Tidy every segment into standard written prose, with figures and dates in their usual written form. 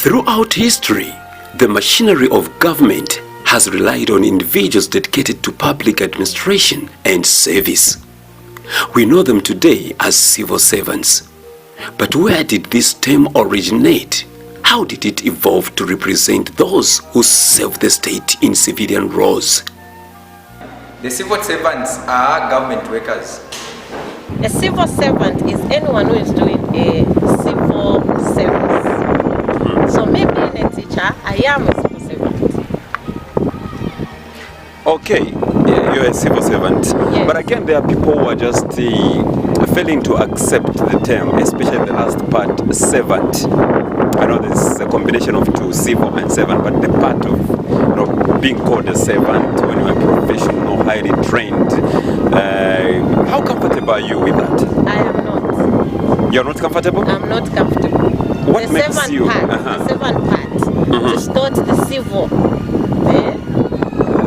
Throughout history, the machinery of government has relied on individuals dedicated to public administration and service. We know them today as civil servants. But where did this term originate? How did it evolve to represent those who serve the state in civilian roles? The civil servants are government workers. A civil servant is anyone who is doing a civil service. So maybe in a teacher, I am a civil servant. Okay, you're a civil servant. Yes. But again, there are people who are just failing to accept the term, especially the last part, servant. I know there's a combination of two, civil and servant, but the part of being called a servant when you're a professional, highly trained, how comfortable are you with that? I am not. You're not comfortable? I'm not comfortable. What the makes servant you? Part, The servant part to start the civil.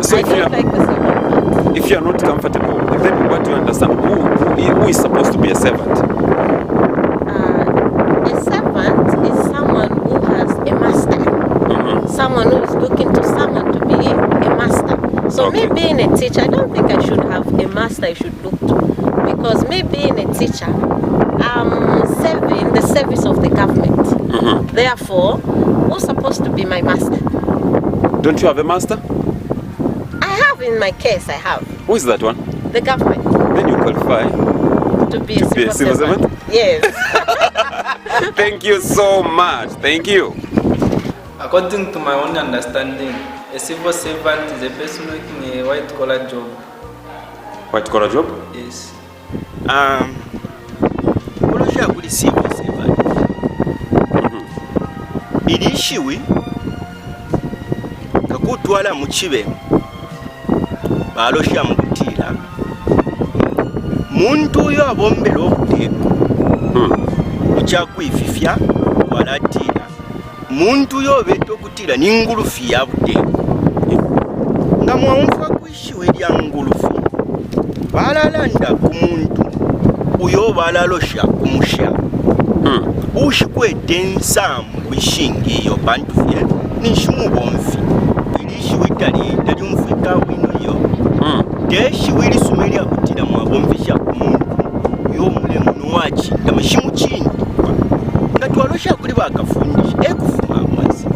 So I don't like the servant part. if you're not comfortable, then what do you understand? Who is supposed to be a servant? A servant is someone who has a master. Someone who is looking to someone to be a master. So Okay. maybe in a teacher, I don't think I should have a master I should look to. Because maybe in a teacher, I'm serving the service of the government. Therefore, who's supposed to be my master? Don't you have a master? I have in my case, I have. Who is that one? The government. Then you qualify. To be a civil servant. Yes. Thank you so much. Thank you. According to my own understanding, a civil servant is a person working a white-collar job. White-collar job? Yes. Olosha kuli civil servant. Ilishiwi kakutwala mu kibe balosha mu kutiira muntu oyo abombera obuteeko okyakwififya walatiira muntu oyo obeeta okutiira n'ingulufu ya buteeko nga mwanfa kwishiwe lya ngulufu balalanda ku muntu oyo balalosha kumusha ushikwete ensamu wishingi iyo bantu fye nishimu bonfi ilishi witali mfika wino yo deshi wili sumeli akutira mwabomfisha kumuntu yo mulemu nuwachi ndamashimu chindi nga twalosha kuli bakafundisha ekufuma amwazi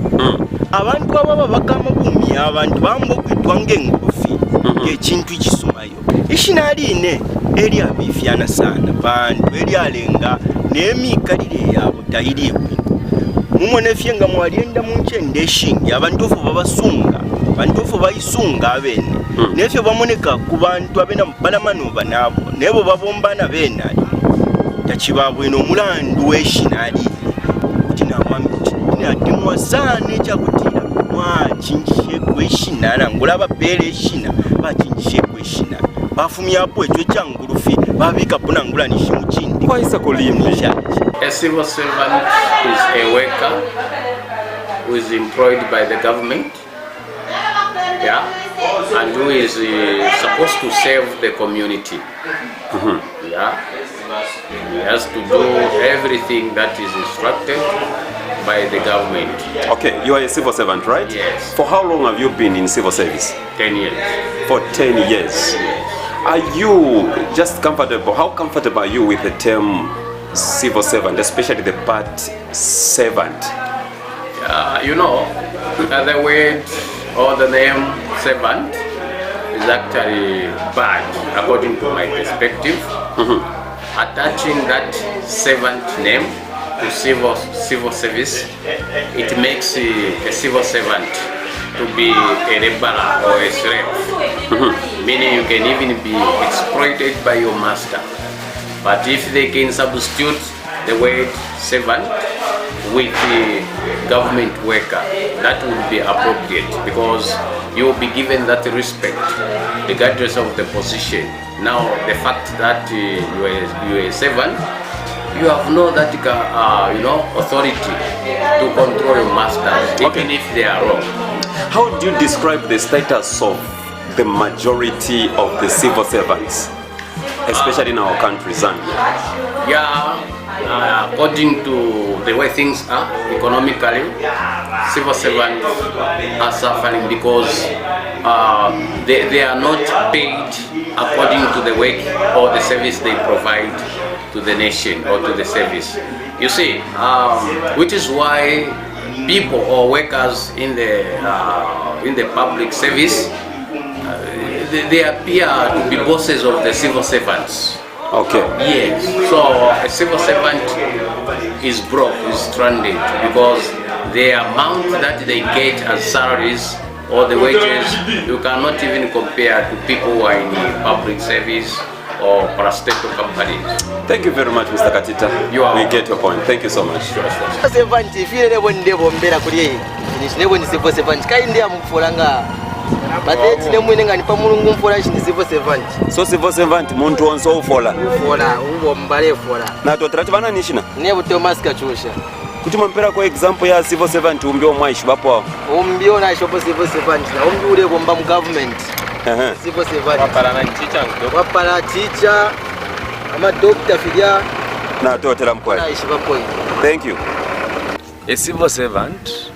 abantu ababa bakama bumi abantu bambo kwitwange ngufi ekintu kisumayo ishinaline eli abifyana sana bantu eli alenga n'emikalire yabo tayiriwe mumone fyenga mwalienda munchende shingi abantu ofo babasunga abantu ofo bayisunga abene nefyo bamoneka ku bantu abena balamanova nabo nebo babombana bene ali takibabwino omulandu w'eshinali kuti natemwasane kyakutira mwachinjishe kweshinala ngulaba bele eshina bachinjishe kweshina bafumyapo ekyo kyangulufi babika pona ngulanishe mukindi Kwaisa kulimbi. A civil servant is a worker who is employed by the government, and who is supposed to serve the community. He has to do everything that is instructed by the government. Okay, you are a civil servant, right? Yes. For how long have you been in civil service? 10 years. For 10 years. Are you just comfortable? How comfortable are you with the term civil servant, especially the part servant? The word or the name servant is actually bad, according to my perspective. Attaching that servant name to civil service, it makes a civil servant to be a laborer or a slave. Meaning you can even be exploited by your master. But if they can substitute the word servant with the government worker, that would be appropriate, because you will be given that respect regardless of the position. Now the fact that you are a servant, you have no that authority to control your masters, even if they are wrong. How do you describe the status of the majority of the civil servants, especially in our country, Zambia? according to the way things are economically, civil servants are suffering because they are not paid according to the work or the service they provide to the nation or to the service. You see, which is why people or workers in the public service, they appear to be bosses of the civil servants. Okay. Yes. So a civil servant is broke, is stranded because the amount that they get as salaries or the wages, you cannot even compare to people who are in public service or parastatal companies. Thank you very much, Mr. Katita. We get your point. Thank you so much. Servant, if you never never mbera kuri ni never ni civil servant kai ndi amufuranga but then ne mwine ngani pa mulungu mfora shi ni civil servant. So civil servant muntu onso ufola ubo mbale fola na to trati bana nishina ne bu Thomas Kachusha kuti mpera kwa example ya civil servant umbio mwaishi bapo umbio na shopo civil servant na umbi ule komba mu government civil servant wapala teacher ama doctor filia na to tela mkwai. Thank you. A civil servant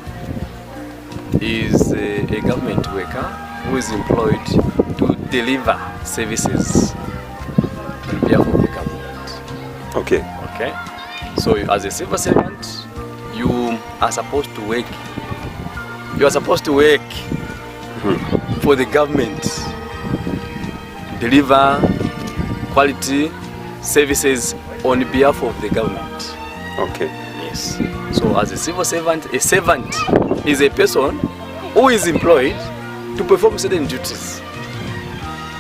is a government worker who is employed to deliver services on behalf of the government. Okay. Okay. So as a civil servant, you are supposed to work. You are supposed to work for the government, deliver quality services on behalf of the government. Okay. Yes. So as a servant is a person who is employed to perform certain duties.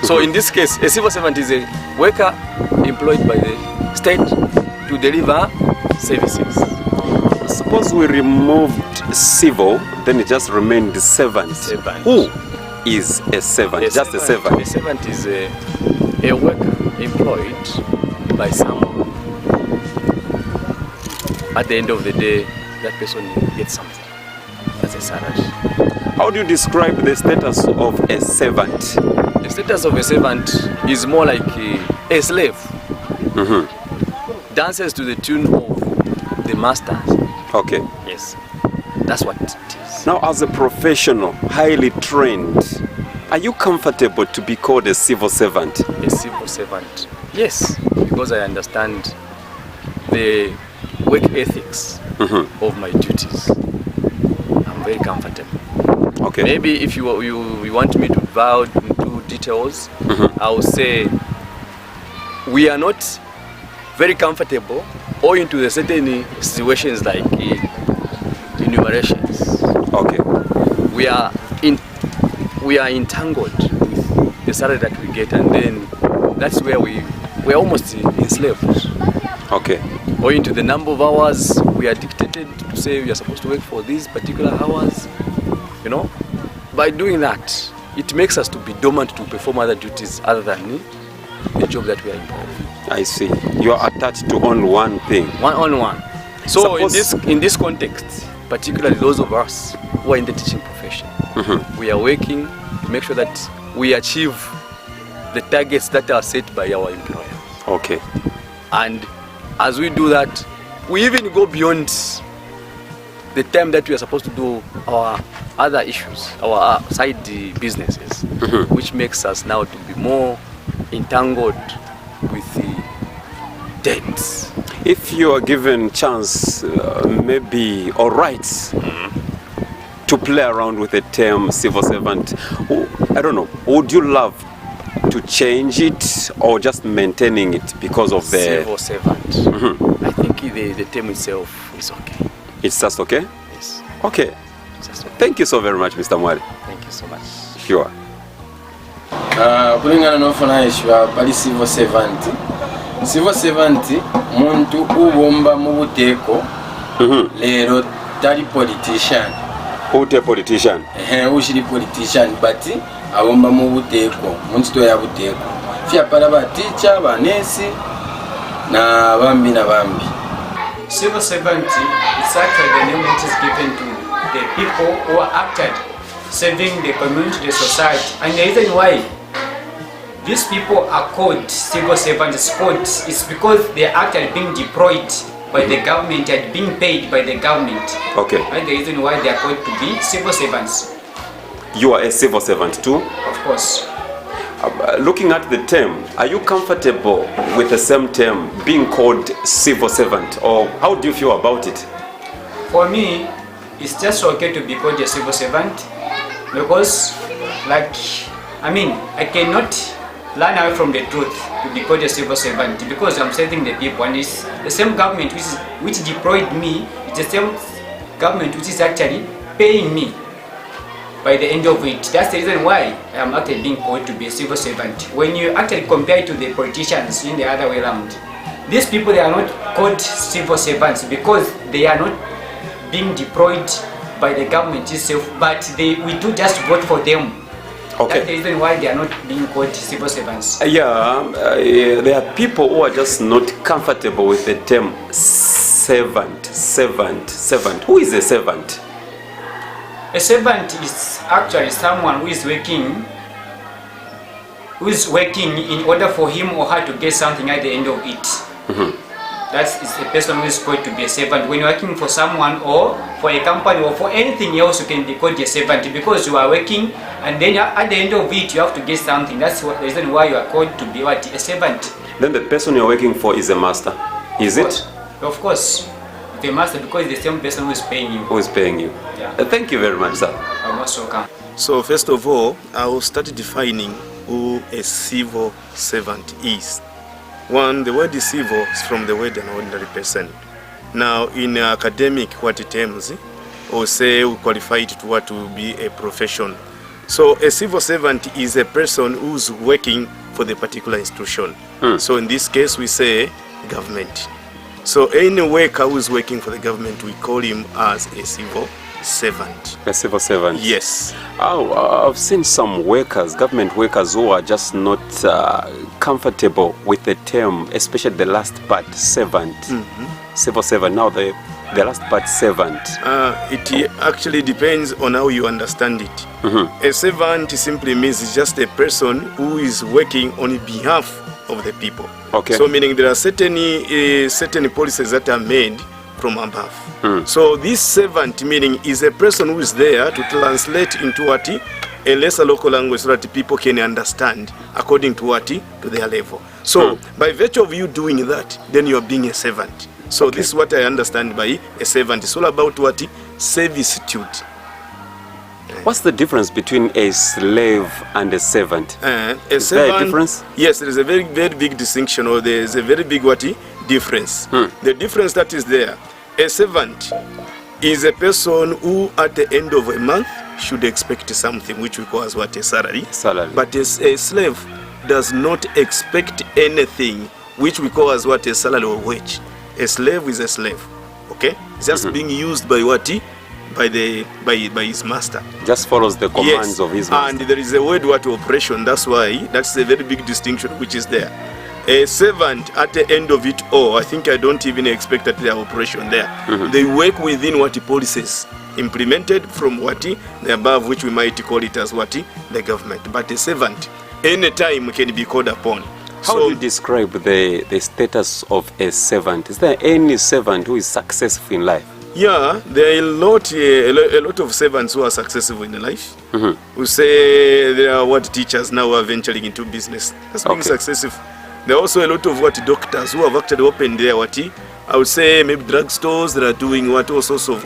So in this case, a civil servant is a worker employed by the state to deliver services. Suppose we removed civil, then it just remained servant. Who is a servant? Just a servant. A servant is a worker employed by someone. At the end of the day, that person gets something as a salary. How do you describe the status of a servant? The status of a servant is more like a slave. Dances to the tune of the masters. Okay. Yes, that's what it is. Now, as a professional, highly trained, are you comfortable to be called a civil servant? A civil servant, yes, because I understand the work ethics of my duties. I'm very comfortable. Okay. Maybe if you want me to delve into details, I will say we are not very comfortable owing to the certain situations like enumerations. Okay. We are entangled with the salary that we get, and then that's where we're almost enslaved. Okay. Owing to the number of hours we are dictated to say we are supposed to work for these particular hours, you know. By doing that, it makes us to be dormant to perform other duties other than the job that we are involved in. I see. You are attached to only one thing. One. So Suppose in this context, particularly those of us who are in the teaching profession, we are working to make sure that we achieve the targets that are set by our employer. Okay. And as we do that, we even go beyond the time that we are supposed to do our other issues, our side businesses, which makes us now to be more entangled with the debts. If you are given chance, maybe, or rights to play around with the term civil servant, I don't know, would you love to change it or just maintaining it because of the... Civil servant. I think the term itself is okay. It's just okay? Yes. Okay. Just okay. Thank you so very much, Mr. Mwari. Thank you so much. Sure. Kulingana n'ofunayishwa bali civil servant. Civil servant muntu ubomba mu buteeko lero tali politician. Ute politician? Ushiri politician but abomba mu buteeko muntu ya buteeko. Fya para ba teacher ba nesi na bambi. Civil servant is actually the name that is given to the people who are acted serving the community, the society. And the reason why these people are called civil servants is because they are actually being deployed by the government and being paid by the government. Okay. And the reason why they are called to be civil servants. You are a civil servant too? Of course. Looking at the term, are you comfortable with the same term being called civil servant, or how do you feel about it? For me, it's just okay to be called a civil servant because, I cannot run away from the truth to be called a civil servant because I'm serving the people, and it's the same government which deployed me. It's the same government which is actually paying me. By the end of it, that's the reason why I am actually being called to be a civil servant. When you actually compare it to the politicians in the other way around, these people, they are not called civil servants because they are not being deployed by the government itself, but we do just vote for them. Okay. That's the reason why they are not being called civil servants. There are people who are just not comfortable with the term servant. Who is a servant? A servant is actually someone who is working in order for him or her to get something at the end of it. That is a person who is called to be a servant. When you're working for someone or for a company or for anything else, you can be called a servant because you are working and then at the end of it you have to get something. That's the reason why you are called to be a servant. Then the person you're working for is a master, is it? Of course. The master, because it's the same person who is paying you. Who is paying you? Yeah. Thank you very much, sir. I'm most welcome. So first of all, I will start defining who a civil servant is. One, the word is civil is from the word an ordinary person. Now, in academic what terms, or say we qualify it to what will be a profession. So a civil servant is a person who's working for the particular institution. So in this case, we say government. So any worker who is working for the government, we call him as a civil servant. A civil servant? Yes. I've seen some workers, government workers, who are just not comfortable with the term, especially the last part, servant. Civil servant. Now the last part, servant. It actually depends on how you understand it. A servant simply means just a person who is working on behalf of the people. Okay. So meaning there are certain policies that are made from above. So this servant meaning is a person who is there to translate into what a lesser local language so that people can understand according to what to their level. So by virtue of you doing that, then you are being a servant. So this is what I understand by a servant. It's all about what? Servitude. What's the difference between a slave and a servant? Is there a difference? Yes, there is a very, very big distinction, or there is a very big difference. The difference that is there, a servant is a person who at the end of a month should expect something, which we call as what? A salary. But a slave does not expect anything, which we call as what? A salary or wage. A slave is a slave. Okay? It's just being used by what? By his master. Just follows the commands of his master. And there is a word what? Operation. That's why that's a very big distinction which is there. A servant at the end of it all, I think I don't even expect that their operation there. They work within what policies implemented from what the above, which we might call it as what the government. But a servant anytime can be called upon. How do you describe the status of a servant? Is there any servant who is successful in life? Yeah, there are a lot of servants who are successful in life. We say there are teachers now who are venturing into business. That's being successful. There are also a lot of doctors who have actually opened their I would say maybe drugstores that are doing all sorts of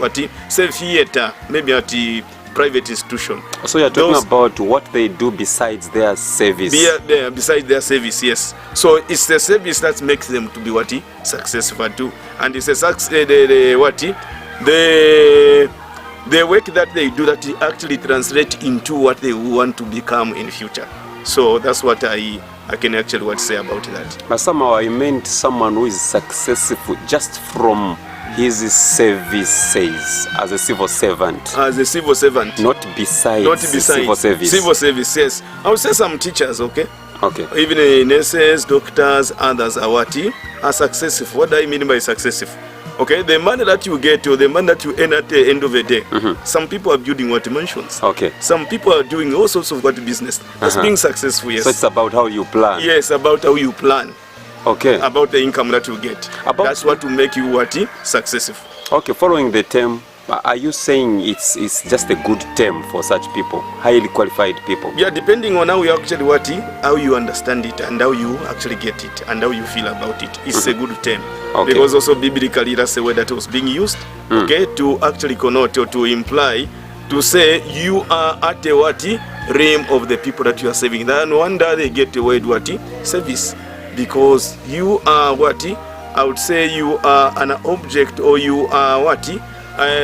say theater, maybe at the private institution. So you're talking about what they do besides their service? Besides their service, yes. So it's the service that makes them to be successful too. And it's the work that they do that actually translate into what they want to become in future. So that's what I can actually say about that. But somehow I meant someone who is successful just from his services as a civil servant. As a civil servant. Not besides civil service. Civil service, yes. I would say some teachers, okay? Okay. Even nurses, doctors, others are successful. What do I mean by successful? Okay, the money that you get or the money that you earn at the end of the day, some people are building mansions. Okay. Some people are doing all sorts of business. That's being successful, yes. So it's about how you plan. Yes, about how you plan. Okay. About the income that you get. That's what will make you what? Successful. Okay, following the term, are you saying it's just a good term for such people, highly qualified people? Yeah, depending on how you actually how you understand it and how you actually get it and how you feel about it. It's a good term. Okay. Because also biblically that's the way that was being used, okay, to actually connote or to imply, to say you are at a realm of the people that you are saving. Then no wonder they get the word service, because you are I would say you are an object, or you are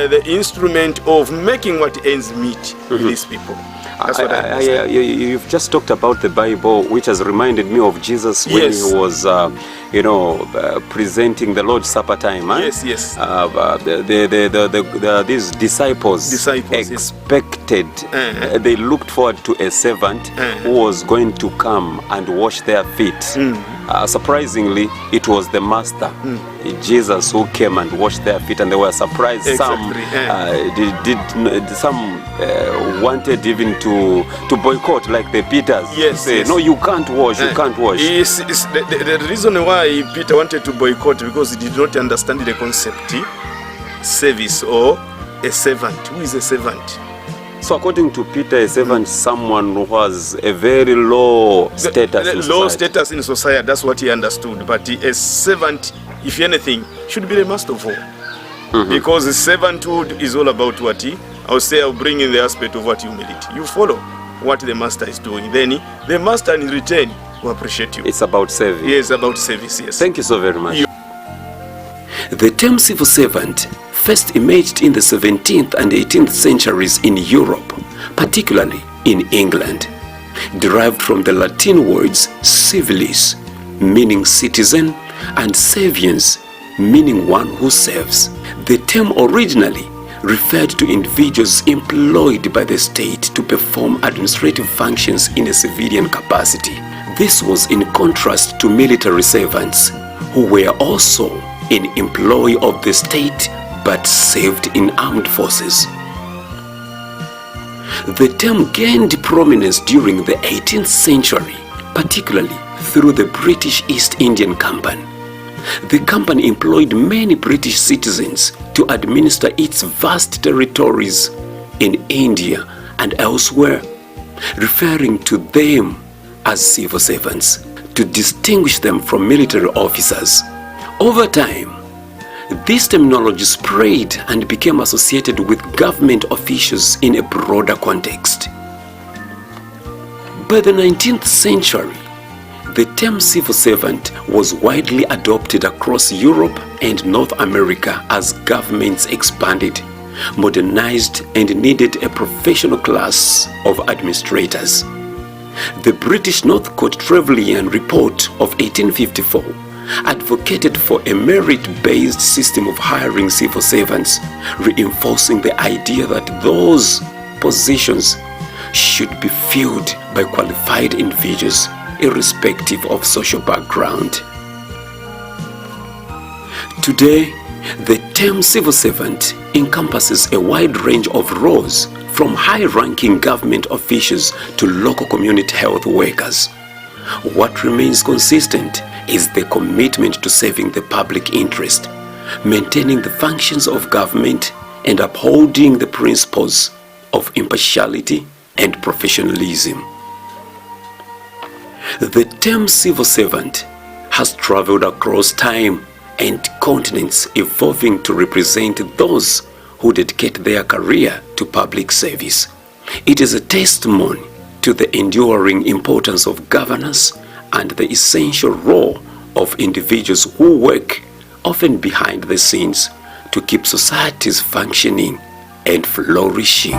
the instrument of making what ends meet with these people. That's what I you've just talked about the Bible, which has reminded me of Jesus when he was, presenting the Lord's Supper time. Huh? Yes, yes. These disciples expected, they looked forward to a servant who was going to come and wash their feet. Surprisingly, it was the master, Jesus, who came and washed their feet, and they were surprised. Exactly. Some wanted even to boycott, like the Peters. Yes, say, yes. No, you can't wash, you can't wash. The reason why Peter wanted to boycott, because he did not understand the concept, service or a servant. Who is a servant? So according to Peter, a servant, someone who has a very low status in society. Low status in society, that's what he understood. But a servant, if anything, should be the master of all. Because servanthood is all about I'll say I'll bring in the aspect of humility. You follow what the master is doing. Then the master in return will appreciate you. It's about service. Yes, about service, yes. Thank you so very much. The term civil servant first emerged in the 17th and 18th centuries in Europe, particularly in England, derived from the Latin words civilis, meaning citizen, and serviens, meaning one who serves. The term originally referred to individuals employed by the state to perform administrative functions in a civilian capacity. This was in contrast to military servants, who were also in employ of the state but served in armed forces. The term gained prominence during the 18th century, particularly through the British East Indian Company. The company employed many British citizens to administer its vast territories in India and elsewhere, referring to them as civil servants to distinguish them from military officers. Over time, this terminology spread and became associated with government officials in a broader context. By the 19th century, the term civil servant was widely adopted across Europe and North America as governments expanded, modernized, and needed a professional class of administrators. The British North Coast Trevelyan Report of 1854 advocated for a merit-based system of hiring civil servants, reinforcing the idea that those positions should be filled by qualified individuals, irrespective of social background. Today, the term civil servant encompasses a wide range of roles, from high-ranking government officials to local community health workers. What remains consistent is the commitment to serving the public interest, maintaining the functions of government, and upholding the principles of impartiality and professionalism. The term civil servant has traveled across time and continents, evolving to represent those who dedicate their career to public service. It is a testimony to the enduring importance of governance and the essential role of individuals who work, often behind the scenes, to keep societies functioning and flourishing.